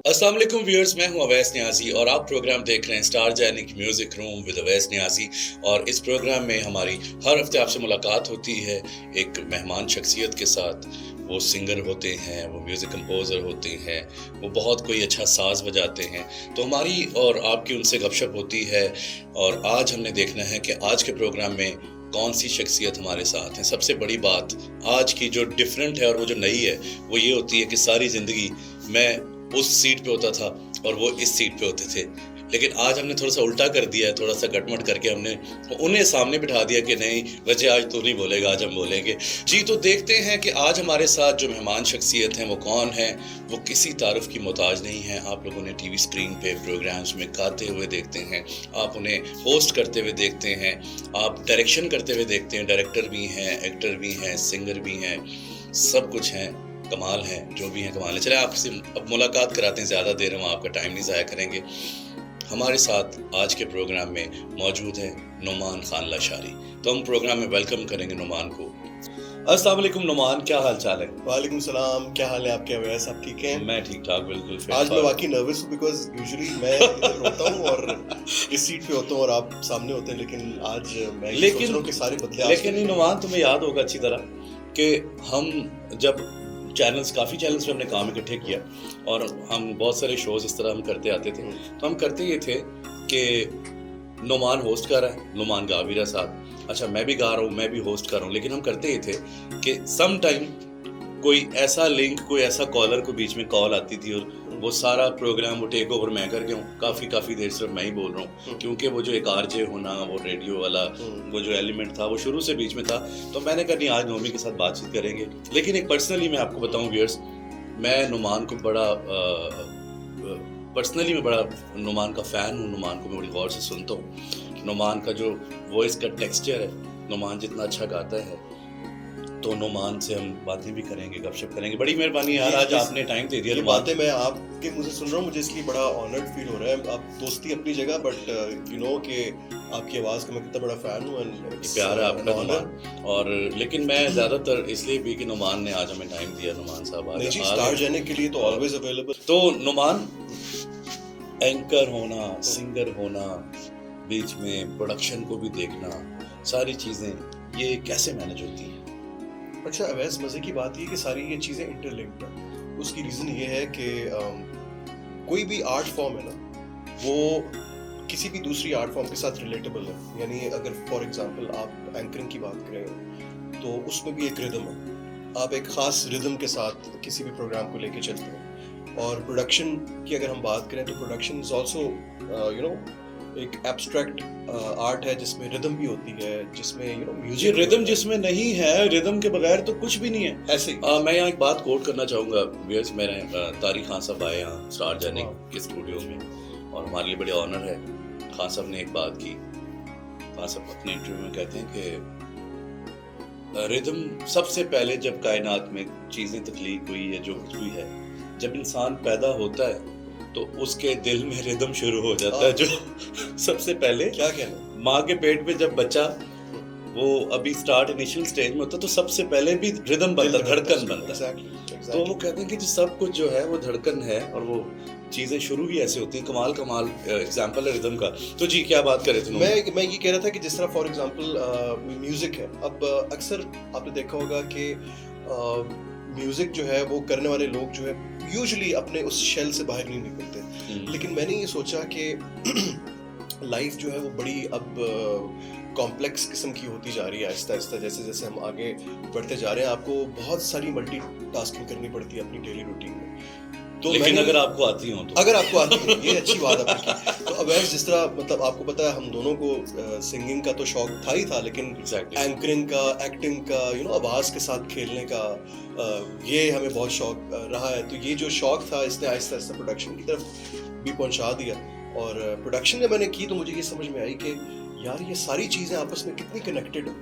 अस्सलाम वालेकुम व्यूअर्स, मैं हूं अवैस नियाज़ी और आप प्रोग्राम देख रहे हैं star जैनिक music room with Awais Niazi. और इस प्रोग्राम में हमारी हर हफ्ते आपसे मुलाकात होती है एक मेहमान शख्सियत के साथ। वो सिंगर होते हैं, वो म्यूज़िक कंपोज़र होते हैं, वो बहुत कोई अच्छा साज़ बजाते हैं, तो हमारी और आपकी उनसे गपशप होती है। और आज हमने देखना है कि आज के प्रोग्राम में कौन सी शख्सियत हमारे साथ है। सबसे बड़ी बात आज की जो डिफरेंट है और वो जो नई है वो ये होती है कि सारी ज़िंदगी मैं उस सीट पे होता था और वो इस सीट पे होते थे, लेकिन आज हमने थोड़ा सा उल्टा कर दिया है, थोड़ा सा गटमट करके हमने उन्हें सामने बिठा दिया कि नहीं वजह आज तू नहीं बोलेगा, आज हम बोलेंगे। जी, तो देखते हैं कि आज हमारे साथ जो मेहमान शख्सियत हैं वो कौन है। वो किसी तारुफ की मोहताज नहीं है। आप लोग उन्हें टीवी स्क्रीन पे प्रोग्राम्स में गाते हुए देखते हैं, आप उन्हें होस्ट करते हुए देखते हैं, आप डायरेक्शन करते हुए देखते हैं। डायरेक्टर भी हैं, एक्टर भी हैं, सिंगर भी हैं, सब कुछ हैं, कमाल है, जो भी है कमाल है। चले आपसे अब मुलाकात कराते हैं, ज़्यादा देर हम आपका टाइम नहीं ज़ाया करेंगे। हमारे साथ आज के प्रोग्राम में मौजूद है नुमान खान लाशारी, तो हम प्रोग्राम में वेलकम करेंगे नुमान को। अस्सलाम वालेकुम नुमान, क्या हाल चाल है? वालेकुम सलाम, क्या हाल है आपके अवैस? आप ठीक हैं? मैं ठीक ठाक, बिल्कुल फिट आज मैं फाट। वाकई नर्वस हूँ बिकॉज यूजुअली मैं इधर होता हूँ और इस सीट पे होता हूँ और आप सामने होते हैं, लेकिन आज मैं ये सोच रहा हूँ कि सारे बदले आज लेकिन नुमान तुम्हें याद होगा अच्छी तरह कि हम जब काफ़ी चैनल्स पे हमने काम इकट्ठे किया और हम बहुत सारे शोज इस तरह हम करते आते थे, तो हम करते ये थे कि नुमान होस्ट कर रहा है, नुमान गा भी रहा साथ, अच्छा मैं भी गा रहा हूँ, मैं भी होस्ट कर रहा हूँ, लेकिन हम करते ये थे कि सम टाइम कोई ऐसा लिंक, कोई ऐसा कॉलर को बीच में कॉल आती थी और वो सारा प्रोग्राम वो टेक ओवर मैं कर गया हूँ। काफ़ी देर से मैं ही बोल रहा हूँ, क्योंकि वो जो एक आरजे होना, वो रेडियो वाला वो जो एलिमेंट था वो शुरू से बीच में था। तो मैंने कहा नहीं, आज नोमी के साथ बातचीत करेंगे। लेकिन एक पर्सनली मैं आपको बताऊँ व्यूअर्स, मैं नुमान को बड़ा पर्सनली मैं बड़ा नुमान का फ़ैन हूँ। नुमान को मैं बड़ी गौर से सुनता हूँ। नुमान का जो वॉइस का टेक्सचर है, नुमान जितना अच्छा गाता है, तो नुमान से हम बातें भी करेंगे, गपशप करेंगे। बड़ी मेहरबानी यार, आज आपने टाइम दे दिया। ये बातें मैं आपके मुझे सुन रहा हूँ, मुझे इसलिए बड़ा ऑनर्ड फील हो रहा है। आप दोस्ती अपनी जगह, बट यू नो कि आपकी आवाज़ का मैं कितना बड़ा फ़ैन हूँ एंड प्यार है आपका नुमान। और लेकिन मैं ज़्यादातर इसलिए भी कि नुमान ने आज हमें टाइम दिया। नुमान साहब आज स्टार जाने के लिए तो ऑलवेज अवेलेबल। तो नुमान, एंकर होना, सिंगर होना, बीच में प्रोडक्शन को भी देखना, सारी चीज़ें ये कैसे मैनेज होती हैं? अच्छा अवैस, मज़े की बात ये कि सारी ये चीज़ें इंटरलिंक्ड हैं। उसकी रीज़न ये है कि कोई भी आर्ट फॉर्म है ना, वो किसी भी दूसरी आर्ट फॉर्म के साथ रिलेटेबल है। यानी अगर फॉर एग्जांपल आप एंकरिंग की बात करें तो उसमें भी एक रिदम है। आप एक ख़ास रिदम के साथ किसी भी प्रोग्राम को लेके चलते हैं। और प्रोडक्शन की अगर हम बात करें तो production is also you know एक एब्स्ट्रैक्ट आर्ट है जिसमें रिदम भी होती है, जिसमें यू नो म्यूजिक। रिदम जिसमें नहीं है, रिदम के बगैर तो कुछ भी नहीं है। ऐसे ही मैं यहाँ एक बात कोट करना चाहूँगा व्यूअर्स। मेरे तारिक खान साहब आए यहाँ स्टार जैनिक के स्टूडियो में और हमारे लिए बड़े ऑनर है। खान साहब ने एक बात की, खान साहब अपने इंटरव्यू में कहते हैं कि रिदम सबसे पहले जब कायनात में चीज़ें तख्लीक हुई है, जो कुछ भी है, जब इंसान पैदा होता है तो उसके दिल में रिदम शुरू हो जाता है। जो सबसे पहले क्या कहना, माँ के पेट में जब बच्चा वो अभी स्टार्ट इनिशियल स्टेज में होता है तो सबसे पहले भी रिदम बनता है, धड़कन बनता है। तो वो कहते हैं कि जो सब कुछ जो है वो धड़कन है और वो चीजें शुरू ही ऐसे होती हैं। कमाल एग्जांपल है रिदम का। तो जी क्या बात कर रहे थे? मैं ये कह रहा था कि जिस तरह फॉर एग्जांपल म्यूजिक है। अब अक्सर आपने देखा होगा कि म्यूजिक जो है वो करने वाले लोग जो है यूजुअली अपने उस शेल से बाहर नहीं निकलते। लेकिन मैंने ये सोचा कि लाइफ जो है वो बड़ी अब कॉम्प्लेक्स किस्म की होती जा रही है आहिस्ता आहिस्ता। जैसे जैसे हम आगे बढ़ते जा रहे हैं, आपको बहुत सारी मल्टीटास्किंग करनी पड़ती है अपनी डेली रूटीन में। तो लेकिन अगर आपको आती हो तो, अगर आपको आती है, ये अच्छी बात आपने की। तो अब जिस तरह मतलब आपको पता है हम दोनों को सिंगिंग का तो शौक था ही था, लेकिन एंकरिंग का, एक्टिंग का, यू नो आवाज़ के साथ खेलने का ये हमें बहुत शौक रहा है। तो ये जो शौक था इसने आहिस्ता आहिस्ता प्रोडक्शन की तरफ भी पहुंचा दिया। और प्रोडक्शन जब मैंने की तो मुझे ये समझ में आई कि यार ये सारी चीज़ें आपस में कितनी कनेक्टेड है।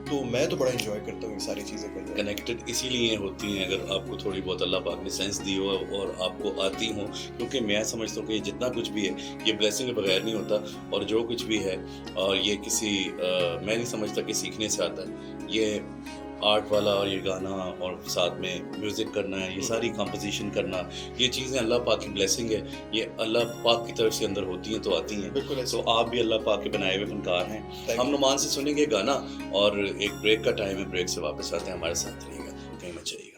तो मैं तो बड़ा एंजॉय करता हूँ ये सारी चीज़ें करना। कनेक्टेड इसीलिए होती हैं अगर आपको थोड़ी बहुत अल्लाह पाक ने सेंस दी हो और आपको आती हो, क्योंकि मैं समझता हूँ कि जितना कुछ भी है ये ब्लेसिंग के बगैर नहीं होता। और जो कुछ भी है और ये किसी मैं नहीं समझता कि सीखने से आता है। ये आर्ट वाला ये गाना और साथ में म्यूज़िक करना है, ये सारी कंपोजिशन करना, ये चीज़ें अल्लाह पाक की ब्लेसिंग है, ये अल्लाह पाक की तरफ से अंदर होती हैं तो आती हैं। बिल्कुल तो आप भी अल्लाह पाक के बनाए हुए फनकार हैं। Thank हम you. नुमान से सुनेंगे गाना और एक ब्रेक का टाइम है, ब्रेक से वापस आते हैं, हमारे साथ रहिएगा, कहीं मत जाइएगा।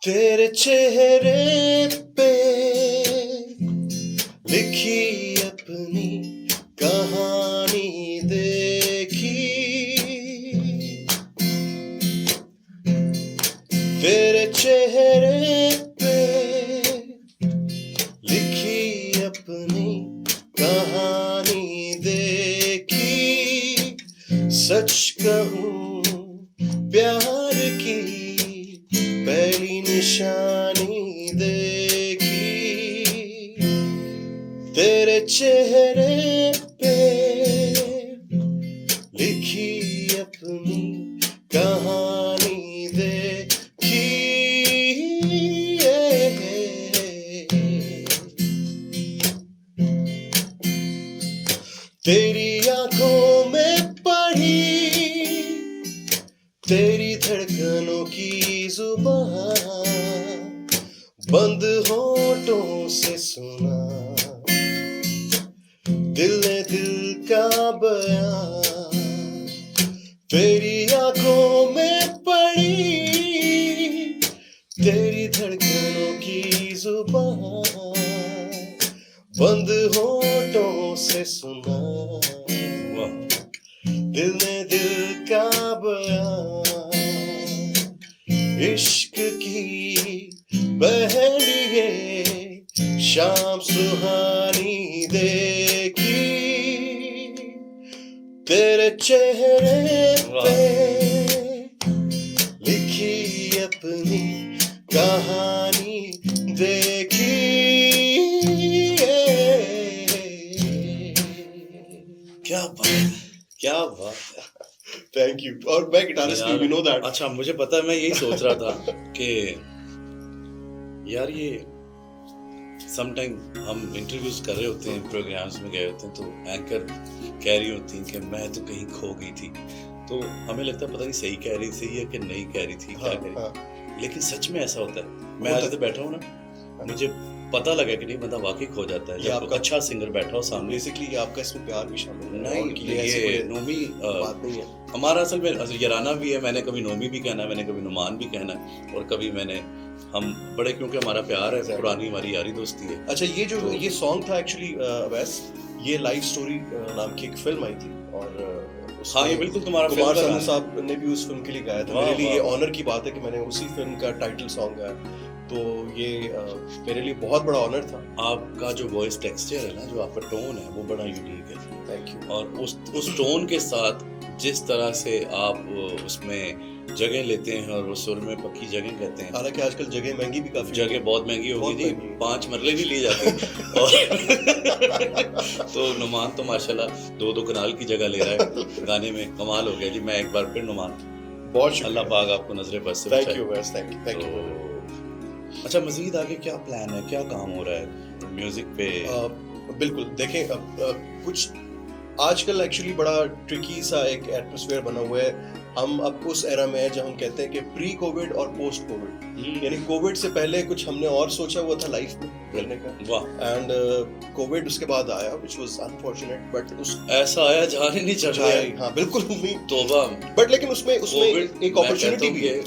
तेरे चेहरे पे लिखी अपनी कहानी देखी, तेरे चेहरे पे लिखी अपनी कहानी देखी, सच कहूँ प्यार की पहली निशानी देखी, तेरे चेहरे पे लिखी अपनी कहानी देखी। तेरी आंखों में पढ़ी तेरी धड़कनों की जुबान, बंद होठों से सुना दिल ने दिल का बयान, तेरी आंखों में पड़ी तेरी धड़कनों की जुबान, बंद होठों से सुना दिल ने दिल का बयान, इश्क की पहली ये शाम सुहानी देखी, तेरे चेहरे पे लिखी अपनी कहानी देखी। क्या बात है, क्या बात है। Thank you. और मैं गिटारिस्ट हूं, यू नो दैट। अच्छा, मुझे पता है, मैं यही सोच रहा था कि यार ये समटाइम हम इंटरव्यूज कर रहे होते हैं, प्रोग्राम्स में गए होते हैं, तो एंकर कह रही होती हैं कि मैं तो कहीं खो गई थी, तो हमें लगता है पता नहीं सही कह रही थी या कि नहीं कह रही थी, क्या कह रही थी, लेकिन सच में ऐसा होता है। मैं आज तो बैठा हूँ ना, मुझे पता लगा कि नहीं, बंदा वाकई खो जाता है जब आपका अच्छा सिंगर बैठा हो सामने। बेसिकली आपका इसमें प्यार भी शामिल है। नहीं, ये नोमी बात नहीं है हमारा, असल में याराना भी है, मैंने कभी नोमी भी कहना, मैंने कभी नुमान भी कहना, और कभी मैंने, हम बड़े, क्योंकि हमारा प्यार है, पुरानी हमारी यारी दोस्ती है। अच्छा, ये जो ये सॉन्ग था एक्चुअली वैस, ये लाइफ स्टोरी नाम की एक फिल्म आई थी, और हाँ, ये बिल्कुल तुम्हारा कुमार सानू साहब ने भी उस फिल्म के लिए गाया था। मेरे लिए ये ऑनर की बात है कि मैंने उसी फिल्म का टाइटल सॉन्ग गाया, तो ये मेरे लिए बहुत बड़ा ऑनर था। आपका जो वॉइस टेक्सचर है ना, जो आपका टोन है, वो बड़ा यूनिक है। Thank you. और उस टोन के साथ जिस तरह से आप उसमें जगह लेते हैं, और वो सुर में पक्की जगह कहते हैं, हालांकि आजकल जगह महंगी भी काफी, जगह बहुत महंगी होगी जी, 5 मरले भी ली जाती और तो नुमान तो माशाल्लाह 2-2 कनाल की जगह ले रहा है गाने में, कमाल हो गया जी। मैं एक बार फिर नुमान, बहुत अल्लाह पाक आपको नजरे बस से थैंक बचाए। यू वैस, थैंक यू। अच्छा, मजीद आगे क्या प्लान है, क्या काम हो रहा है म्यूजिक पे? बिल्कुल, देखें कुछ आजकल एक्चुअली बड़ा ट्रिकी सा एक एटमॉस्फेयर बना हुआ है। हम अब उस एरा में है जब हम कहते हैं कि प्री कोविड और पोस्ट कोविड, यानी कोविड से पहले कुछ हमने और सोचा हुआ था लाइफ में करने का, एंड कोविड उसके बाद आया, व्हिच वाज अनफॉर्चुनेट, बट उस ऐसा आया जहाँ नहीं चल रहा है। हाँ बिल्कुल नहीं, तौबा। बट लेकिन उसमें एक अपॉर्चुनिटी भी है।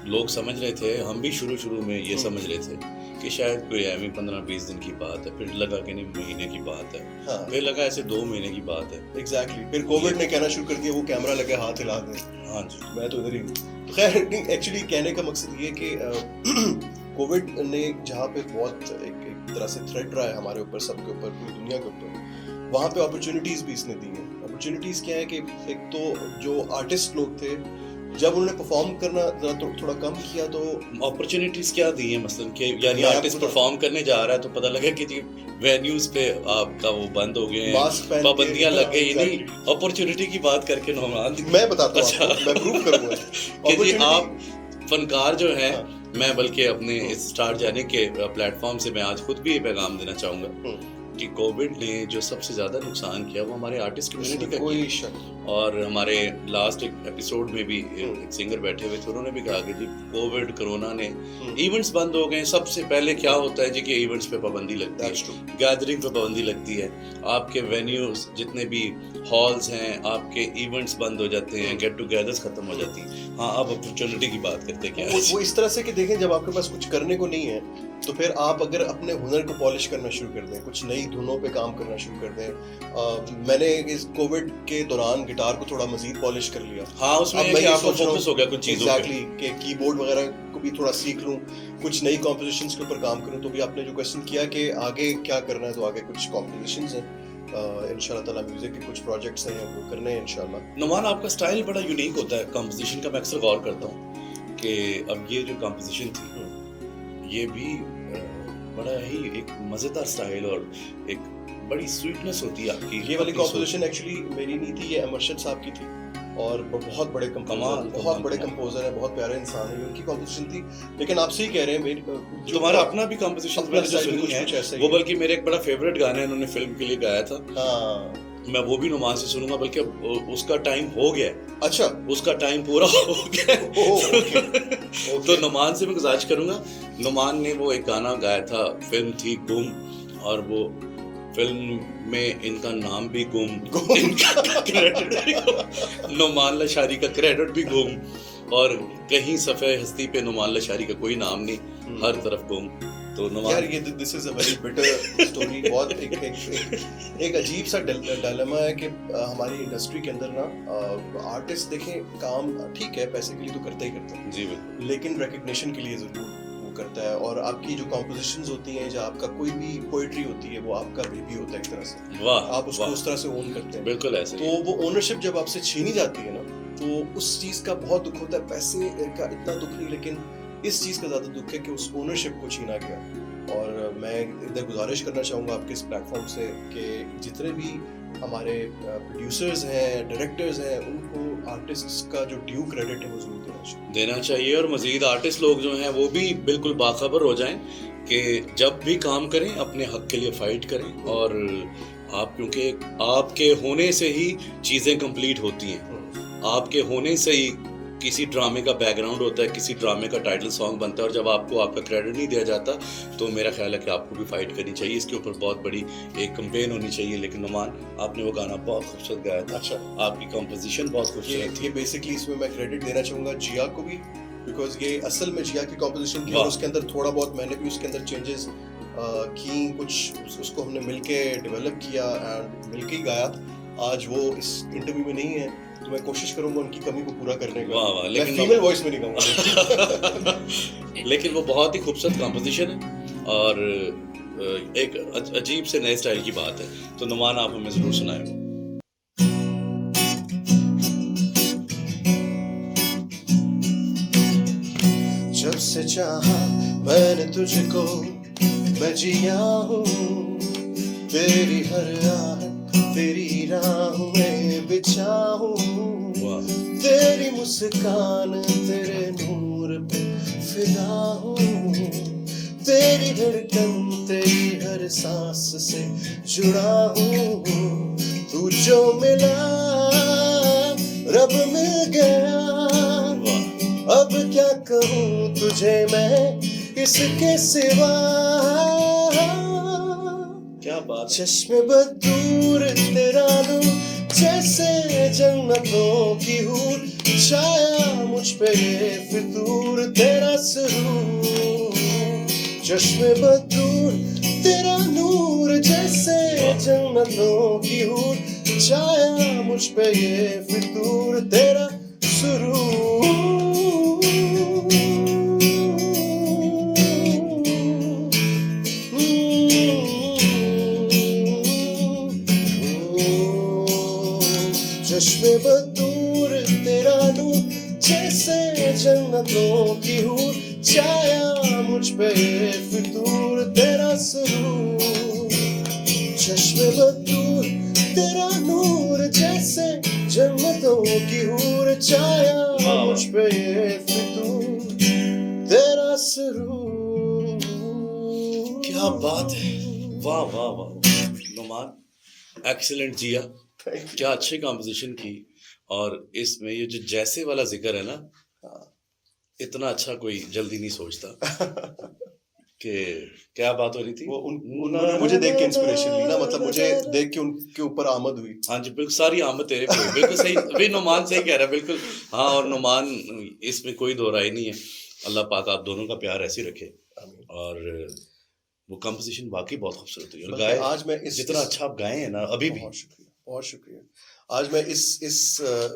लोग समझ रहे थे, हम भी शुरू में ये समझ रहे थे कि शायद कोई ऐसी 15-20 दिन की बात है, फिर लगा कि नहीं महीने की बात है, हाँ। फिर लगा ऐसे 2 महीने की बात है। एग्जैक्टली। फिर कोविड ने कहना शुरू कर दिया, वो कैमरा लगे हाथ हिला दे। हाँ जी, मैं तो इधर ही हूँ। तो खैर नहीं, एक्चुअली कहने का मकसद ये कि कोविड ने जहाँ पे बहुत एक तरह से थ्रेट रहा है हमारे ऊपर, सबके ऊपर, पूरी दुनिया के ऊपर, वहाँ पे अपॉर्चुनिटीज भी इसने दी हैं। अपॉर्चुनिटीज क्या है कि एक तो जो आर्टिस्ट लोग थे, जब उन्होंने परफॉर्म करना तो थोड़ा कम किया, तो अपॉर्चुनिटीज क्या दी है, मसलन कि यानी आर्टिस्ट परफॉर्म करने जा रहा है तो पता लगा कि जी वेन्यूज पे आपका वो बंद हो गए, पाबंदियां लग गई। नहीं, अपॉर्चुनिटी की बात करके नौमान मैं बताता हूं, मैं प्रूव करूंगा कि जी आप फनकार जो है मैं बल्कि अपने इस स्टार जाने के प्लेटफॉर्म से मैं आज खुद भी ये पैगाम देना चाहूँगा कि कोविड ने जो सबसे ज़्यादा नुकसान किया वो हमारे आर्टिस्ट कम्युनिटी का कोई किया। शक। और हमारे लास्ट एक एपिसोड में भी एक सिंगर बैठे हुए थे, उन्होंने भी कहा कि जी कोविड कोरोना ने इवेंट्स बंद हो गए। सबसे पहले क्या होता है जी कि इवेंट्स पे पाबंदी लगती है, गैदरिंग पे पाबंदी लगती है, आपके वेन्यूज जितने भी हॉल्स हैं, आपके इवेंट्स बंद हो जाते हैं, गेट टुगेदर्स खत्म हो जाती है। हाँ, अब अपॉर्चुनिटी की बात करते हैं। क्या वो इस तरह से कि देखें, जब आपके पास कुछ करने को नहीं है तो फिर आप अगर अपने हुनर को पॉलिश करना शुरू कर दें, कुछ नई धुनों पे काम करना शुरू कर दें। मैंने इस कोविड के दौरान गिटार को थोड़ा मजीद पॉलिश कर लिया। हाँ, उसमें अब मैं ये आपको सोच रहा हूँ फोकस हो गया कुछ चीजों पे। एग्जैक्टली कि कीबोर्ड वगैरह को भी थोड़ा सीख लूँ, कुछ नई कॉम्पोजिशंस के ऊपर काम करूँ। तो भी आपने जो क्वेश्चन किया कि आगे क्या करना है, तो आगे कुछ कॉम्पोजिशंस हैं, इंशाल्लाह ताला म्यूजिक के कुछ प्रोजेक्ट्स हैं वो करने हैं इंशाल्लाह। नुमान, आपका स्टाइल बड़ा यूनिक होता है कंपोजिशन का। मैं अक्सर गौर करता हूँ कि अब ये जो कंपोजिशन थी ये भी बड़ा ही एक मजेदार स्टाइल और एक बड़ी स्वीटनेस होती है आपकी। ये वाली कॉम्पोजिशन एक्चुअली मेरी नहीं थी, ये अमरशद साहब की थी और बहुत बड़े कंपोजर है, बहुत प्यारे इंसान है, उनकी कॉम्पोजिशन थी। लेकिन आप सही कह रहे हैं, तुम्हारा अपना भी कंपोजिशन मैंने जो सुनी है वो बल्कि मेरे एक बड़ा फेवरेट गाना है, उन्होंने फिल्म के लिए गाया था। मैं वो भी नुमान से सुनूंगा, बल्कि उसका टाइम हो गया। अच्छा, उसका टाइम पूरा हो गया। तो नुमान से मैं गुजारिश करूंगा, नुमान ने वो एक गाना गाया था, फिल्म थी गुम, और वो फिल्म में इनका नाम भी गुम, इनका क्रेडिट भी गुम, नुमान लशारी का क्रेडिट भी गुम, और कहीं सफ़े हस्ती पे नुमान लशारी का कोई नाम नहीं, हर तरफ गुम। तो यार ये this is a very bitter story. बहुत एक अजीब सा डायलेमा है कि हमारी इंडस्ट्री के अंदर ना आर्टिस्ट देखें काम ठीक है, पैसे के लिए तो करता ही करता है जी बिल्कुल, लेकिन रिकग्निशन के लिए जरूर वो करता है। और आपकी जो कॉम्पोजिशंस होती हैं, जो आपका कोई भी पोएट्री होती है, वो आपका बेबी होता है एक तरह से। वाह, आप उसको उस तरह से ओन करते हैं। बिल्कुल ऐसे। तो वो ओनरशिप जब आपसे छीनी जाती है ना, तो उस चीज का बहुत दुख होता है। पैसे का इतना दुख नहीं, लेकिन इस चीज का ज्यादा दुख है कि उस ओनरशिप को छीना गया। और मैं इधर गुजारिश करना चाहूंगा आपके इस प्लेटफॉर्म से कि जितने भी हमारे प्रोड्यूसर्स हैं, डायरेक्टर्स हैं, उनको आर्टिस्ट्स का जो ड्यू क्रेडिट है वो जरूर देना चाहिए। और मजीद आर्टिस्ट लोग जो हैं वो भी बिल्कुल बाखबर हो जाएं कि जब भी काम करें अपने हक के लिए फाइट करें। और आप, क्योंकि आपके होने से ही चीज़ें कंप्लीट होती हैं, आपके होने से ही किसी ड्रामे का बैकग्राउंड होता है, किसी ड्रामे का टाइटल सॉन्ग बनता है। और जब आपको आपका क्रेडिट नहीं दिया जाता तो मेरा ख्याल है कि आपको भी फाइट करनी चाहिए। इसके ऊपर बहुत बड़ी एक कैंपेन होनी चाहिए। लेकिन नुमान, आपने वो गाना बहुत खूबसूरत गाया था। अच्छा, आपकी कंपोजिशन बहुत खूबसूरत थी। ये बेसिकली इसमें मैं क्रेडिट देना चाहूँगा जिया को भी, बिकॉज ये असल में जिया की कंपोजिशन थी और उसके अंदर थोड़ा बहुत मैंने भी उसके अंदर चेंजेस की, कुछ उसको हमने मिलके डेवलप किया एंड मिलके ही गाया। आज वो इस इंटरव्यू में नहीं है, तो मैं कोशिश करूंगा उनकी कमी को पूरा करने का। वाह वाह, लेकिन फीमेल वॉइस में नहीं गाऊंगा। लेकिन वो बहुत ही खूबसूरत कंपोजिशन है और एक अजीब से नए स्टाइल की बात है। तो नुमान, आप हमें जरूर सुनाएं। जब से चाहा मैंने तुझको, मैं जिया हूँ तेरी हर आहट, तेरी राह में बिछा हूँ, तेरी मुस्कान, तेरे नूर पे फिदा हूँ, तेरी धड़कन, तेरी हर सांस से जुड़ा हूँ। तू जो मिला रब मिल गया, अब क्या कहूँ तुझे मैं इसके सिवा। क्या बात, चश्मे बदूर तेरा नूर, जैसे जन्नतों की हूर, छाया मुझ पे ये फितूर तेरा सुरूर। चश्मे बदूर तेरा नूर, जैसे जन्नतों की हूर, छाया मुझ पे ये फितूर तेरा सुरूर। चश्मे बदूर तेरा नूर, जैसे जन्नतों की हूर, छाया मुझ पे फितूर तेरा सुरूर। चश्मे बदूर तेरा नूर, जैसे जन्नतों की हूर, छाया मुझ पे फितूर तेरा रूम। क्या बात है, वाह वाह वाह नुमान, एक्सीलेंट जिया, क्या अच्छी कॉम्पोजिशन की। और इसमें ये जो जैसे वाला जिक्र है ना, इतना अच्छा कोई जल्दी नहीं सोचता कि क्या बात हो रही थी। वो उन्होंने मुझे देख के इंस्पिरेशन ली ना, मतलब मुझे देख के उनके ऊपर आमद हुई। हाँ जी बिल्कुल, सारी आमद तेरे पे, बिल्कुल सही, वे नुमान सही कह रहा है, बिल्कुल। हाँ, और नुमान, इसमें कोई दो राय नहीं है। अल्लाह पाक आप दोनों का प्यार ऐसे ही रखे। और वो कंपोजिशन वाकई बहुत खूबसूरत हुई, और गाए आज मैं जितना अच्छा आप गाए हैं ना अभी भी। बहुत शुक्रिया, बहुत शुक्रिया। आज मैं इस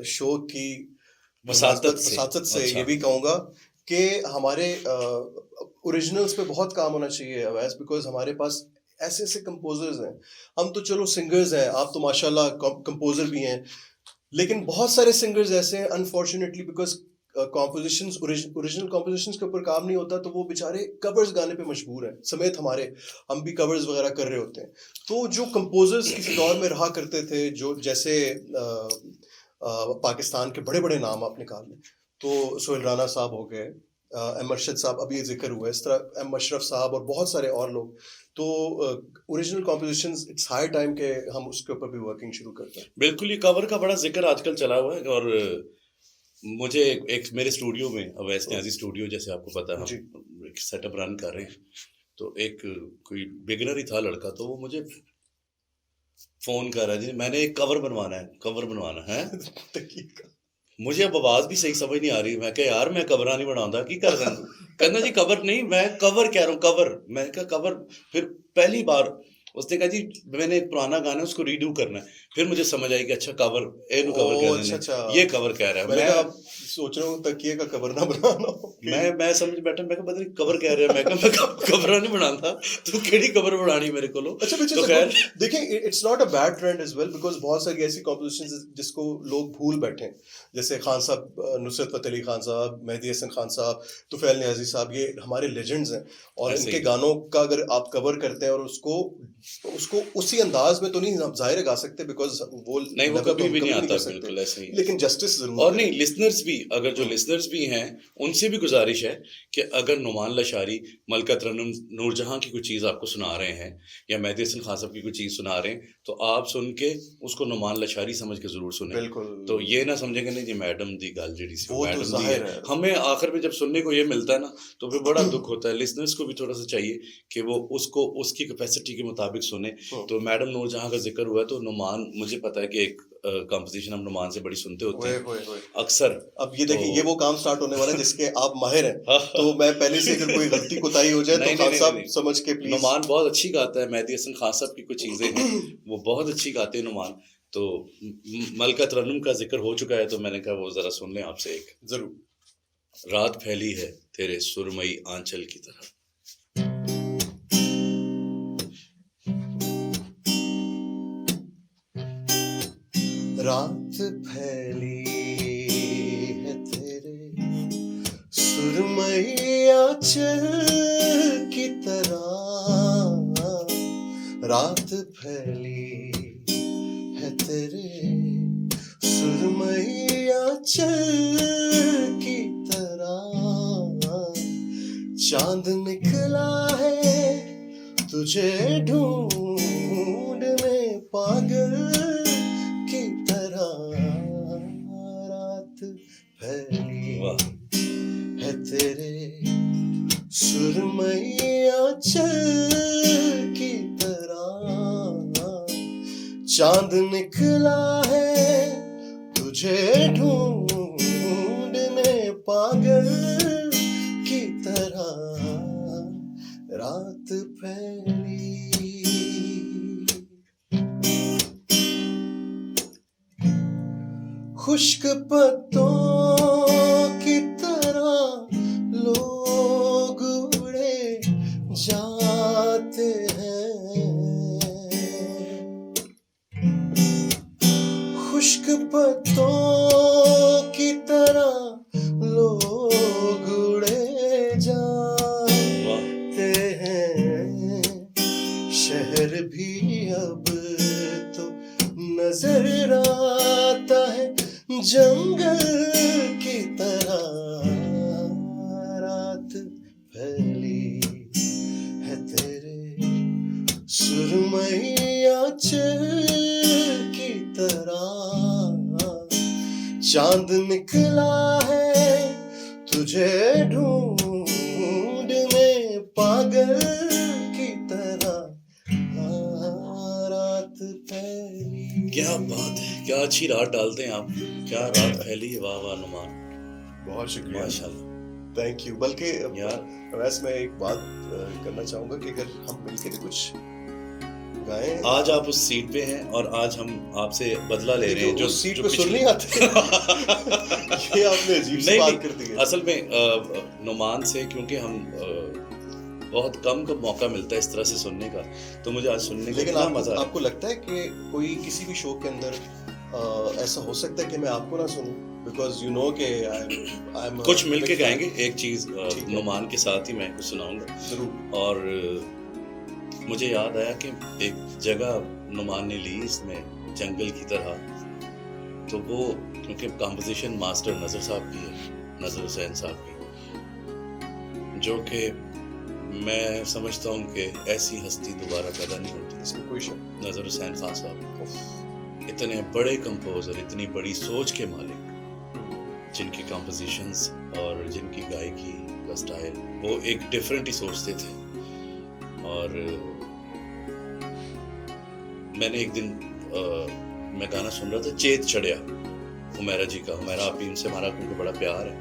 शो की वसातत से ये भी कहूँगा कि हमारे ओरिजिनल्स पे बहुत काम होना चाहिए अवैस, बिकॉज हमारे पास ऐसे ऐसे कंपोजर्स हैं। हम तो चलो सिंगर्स हैं, आप तो माशाल्लाह कंपोजर भी हैं, लेकिन बहुत सारे सिंगर्स ऐसे हैं unfortunately, because compositions, original compositions के ऊपर काम नहीं होता, तो वो बेचारे कवर्स गाने पे मजबूर हैं, समेत हमारे, हम भी कवर्स वगैरह कर रहे होते हैं। तो जो कंपोजर्स किसी दौर में रहा करते थे, जो जैसे पाकिस्तान के बड़े बड़े नाम आप निकाल लें, तो सोहेल राना साहब हो गए, एम अरशद साहब, अभी जिक्र हुआ है, इस तरह एम अशरफ साहब और बहुत सारे और लोग। तो original compositions, it's high time के हम उसके ऊपर भी वर्किंग शुरू करते हैं। बिल्कुल, ये कवर का बड़ा जिक्र आजकल चला हुआ है। और मुझे एक मेरे स्टूडियो में, अवैस न्याज़ी स्टूडियो, जैसे आपको पता है हम एक सेटअप रन कर रहे हैं, तो एक कोई बिगिनर ही था लड़का, तो वो मुझे फोन कर रहा है, जी मैंने एक कवर बनवाना है मुझे अब आवाज भी सही समझ नहीं आ रही। मैं कहा यार मैं कवर नहीं बनाता, की कर रहा हूँ। कहना जी कवर नहीं, मैं कवर कह रहा हूँ, कवर। मैं कहा कवर। फिर पहली बार उसने कहा जी मैंने एक पुराना गाना उसको रीडू करना है। फिर मुझे समझ आई कि अच्छा कवर, एनु कवर कहने ने, ये कवर कह रहा है। मैं सोच रहा हूँ तकिए का कवर ना बनाना। मैं समझ बैठा, मैं पता नहीं कवर कह रहा है, मैं कवर नहीं बनाता, तो केड़ी कवर बनानी मेरे को। अच्छा तो खैर देखिए, it's not a bad trend as well, because बहुत सारी ऐसी कॉम्पोजिशंस जिसको लोग भूल बैठे हैं, जैसे खान साहब, नुसरत फतेह अली खान साहब, मेहदी हसन खान साहब, तुफैल नियाज़ी साहब, ये हमारे लेजेंड्स हैं। और इनके गानों का अगर आप कवर करते हैं और उसको उसी अंदाज में तो नहीं आप जाहिर गा सकते, बिकॉज वो नहीं, वो कभी भी नहीं आता, बिल्कुल ऐसे ही। लेकिन जस्टिस जरूर। और नहीं, लिसनर्स भी, अगर जो लिसनर्स भी हैं उनसे भी गुजारिश है कि अगर नुमान लशारी, मलका तरन्नुम, नूरजहां की कोई चीज़ आपको सुना रहे हैं, या मेहदी हसन खान साहब की कोई चीज़ सुना रहे हैं, तो आप सुन के उसको नुमान लशारी समझ के जरूर सुने। बिल्कुल। तो ये ना समझेंगे नहीं जी मैडम दी गल जी वो तो जाहिर है। हमें आखिर में जब सुनने को ये मिलता है ना, तो फिर बड़ा दुख होता है। लिसनर्स को भी थोड़ा सा चाहिए कि वो उसको उसकी कैपेसिटी के मुताबिक सुने। तो मैडम नूरजहां का जिक्र हुआ, तो नुमान, मुझे पता है कि एक कंपोजिशन हम नुमान से बड़ी सुनते होते हैं अक्सर। अब ये देखिए, ये वो काम स्टार्ट होने वाला है जिसके आप माहिर हैं। तो मैं पहले से अगर कोई गलती कोताही हो जाए तो खान साहब समझ के प्लीज। नुमान बहुत अच्छी गाता है, मेहदी हसन खान साहब की कुछ चीजें हैं वो बहुत अच्छी गाते हैं नुमान। तो मलका तरन्नुम का जिक्र हो चुका है, तो मैंने कहा वो जरा सुन लें आपसे एक। जरूर। रात फैली है तेरे सुरमई आंचल की तरह। रात फैली है तेरे सुरमई आंचल की तरह, रात फैली है तेरे सुरमई आंचल की तरह, चांद निकला है तुझे ढूंढने पागल की तरह, रात फैली है तेरे सुरमई आंचल की तरह, चांद निकला है तुझे ढूंढने पागल की तरह, रात फैली। खुश्क पत्तों की तरह लोग उड़े जाते हैं, खुश्क पत्तों की तरह लोग उड़े जाते हैं, शहर भी अब तो नजर आता है जंगल की तरह, रात चांद निकला है तुझे ढूंढ में पागल की तरह, रात फैली। क्या बात है, क्या अच्छी रात डालते हैं आप, क्या रात फैली है, वाह वाह नुमान, बहुत शुक्रिया, माशाल्लाह। Thank you. बल्कि यार वैसे मैं एक बात करना चाहूंगा कि अगर हम मिलके भी कुछ गाएं। आज आप उस सीट पे हैं और आज हम आपसे बदला ले रहे हैं जो उस सीट जो पे सुन नहीं आते। ये आपने अजीब सी बात कर दी है। असल में नुमान से क्योंकि हम बहुत कम मौका मिलता है इस तरह से सुनने का, तो मुझे आज सुनने का लेकिन इतना मजा आया। आपको लगता है कि कोई किसी भी शो के अंदर ऐसा हो सकता है कि मैं आपको ना सुनूं? बिकॉज यू नो कि आई एम कुछ मिलके गाएंगे एक चीज, नुमान के साथ ही मैं कुछ सुनाऊंगा जरूर। और मुझे याद आया कि एक जगह नुमान ने ली इसमें जंगल की तरह, तो वो क्योंकि कंपोजिशन मास्टर नजर साहब की है, नजर हुसैन साहब की, जो कि मैं समझता हूँ कि ऐसी हस्ती दोबारा पैदा नहीं होती। इसमें कोई शक, नजर हुसैन खान साहब इतने बड़े कंपोजर, इतनी बड़ी सोच के मालिक, जिनकी कंपोजिशंस और जिनकी गायकी का स्टाइल वो एक डिफरेंट ही सोचते थे। और मैंने एक दिन मैं गाना सुन रहा था, चेत चढ़िया हुमैरा जी का, हुमैरा आप ही उनसे हमारा क्योंकि बड़ा प्यार है,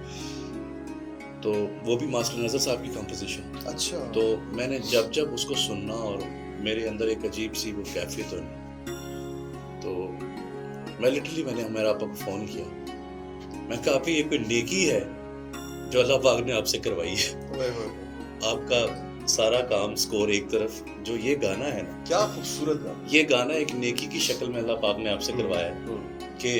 तो वो भी मास्टर नजर साहब की कंपोजिशन। अच्छा। तो मैंने जब उसको सुनना और मेरे अंदर एक अजीब सी वो कैफियत होनी, तो मैं लिटरली मैंने हुमैरा आपा को फोन किया, मैं कहा आप ये कोई नेकी है जो अल्लाह पाक ने आपसे करवाई है, आपका सारा काम स्कोर एक तरफ, जो ये गाना है ना, क्या खूबसूरत गाना, ये गाना एक नेकी की शक्ल में अल्लाह पाक ने आपसे करवाया है कि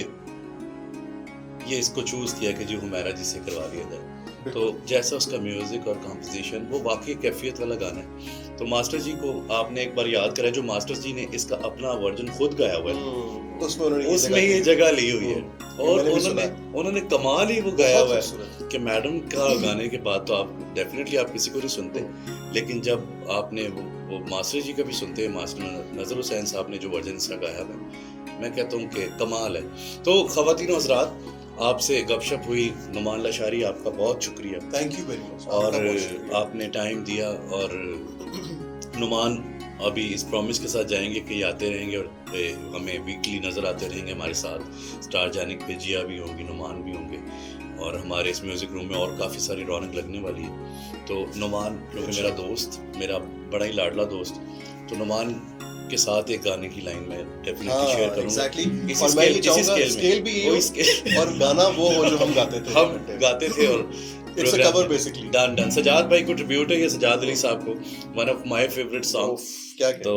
ये इसको चूज किया कि जो हुमैरा जी से करवा दिया जाए। तो जैसा उसका म्यूजिक और कंपोजिशन, वो वाकई कैफियत वाला गाना है। तो मास्टर जी को आपने एक बार याद करा, जो मास्टर जी ने इसका अपना वर्जन खुद गाया हुआ है, उसमें ये जगह ली हुई है, और उन्होंने कमाल ही वो गाया हुआ है कि मैडम का गाने के बाद तो आप डेफिनेटली आप किसी को नहीं सुनते, लेकिन जब आपने वो मास्टर जी का भी सुनते हैं, मास्टर नजर हुसैन साहब ने जो वर्जन इसका गाया है, मैं कहता हूँ कि कमाल है। तो ख़वातीन और हज़रात, आपसे गपशप हुई, नुमान लाशारी आपका बहुत शुक्रिया, थैंक यू वेरी मच, और आपने टाइम दिया। और नुमान अभी इस प्रॉमिस के साथ जाएंगे कि आते रहेंगे और हमें वीकली नज़र आते रहेंगे हमारे साथ। स्टार जैनिक पे जिया भी होंगी, नुमान भी होंगे, और हमारे इस म्यूज़िक रूम में और काफ़ी सारी रौनक लगने वाली है। तो नुमान क्योंकि मेरा दोस्त, मेरा बड़ा ही लाडला दोस्त, तो नुमान के साथ एक गाने की लाइन में डेफिनेटली शेयर करूंगा। एग्जैक्टली, और मैं ये चाहूंगा स्केल भी ये हो, और गाना वो हो जो हम गाते थे, और it's a cover basically. Done Sajjad भाई को ट्रिब्यूट है ये, सजाद अली साहब को, one of my favourite song. क्या तो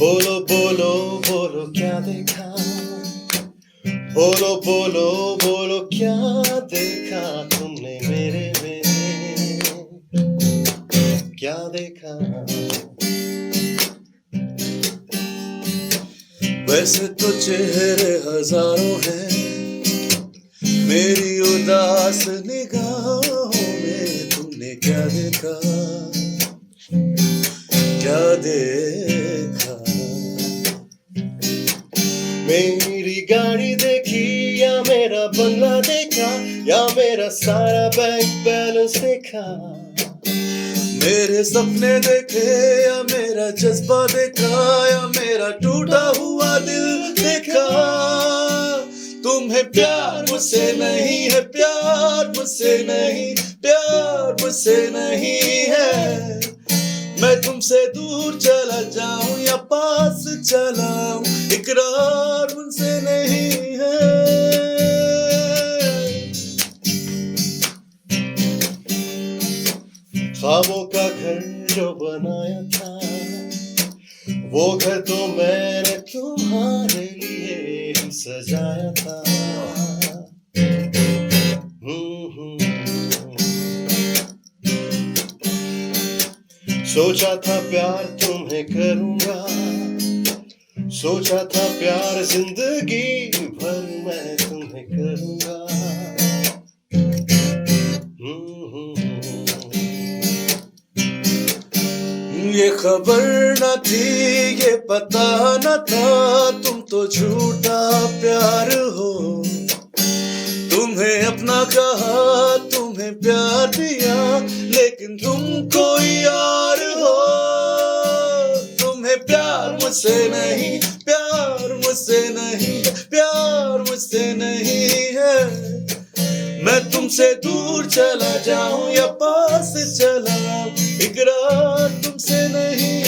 बोलो बोलो बोलो क्या देखा, बोलो बोलो बोलो क्या देखा तुमने मेरे में, क्या देखा। वैसे तो चेहरे हजारों हैं मेरी उदास निगाहों में, तुमने क्या देखा, क्या देखा। मेरी गाड़ी देखी या मेरा बंगला देखा, या मेरा सारा बैंक बैलेंस देखा, मेरे सपने देखे या मेरा जज्बा देखा, या मेरा टूटा हुआ दिल देखा। तुम्हें प्यार मुझसे नहीं है, प्यार मुझसे नहीं, प्यार मुझसे नहीं है। मैं तुमसे दूर चला जाऊं या पास चला आऊं, इकरार मुझसे नहीं है। ख्वाबों का घर जो बनाया था, वो घर तो मैंने तुम्हारे लिए ही सजाया था। सोचा था प्यार तुम्हें करूंगा, सोचा था प्यार जिंदगी भर मैं तुम्हें करूंगा। ये खबर न थी, ये पता न था, तुम तो झूठा प्यार हो। तुम्हें अपना कहा, तुम्हें प्यार दिया, लेकिन तुम कोई और हो। तुम्हें प्यार मुझसे नहीं, प्यार मुझसे नहीं, प्यार मुझसे नहीं है। मैं तुमसे दूर चला जाऊं या पास चला आऊं, इकरार तुमसे नहीं,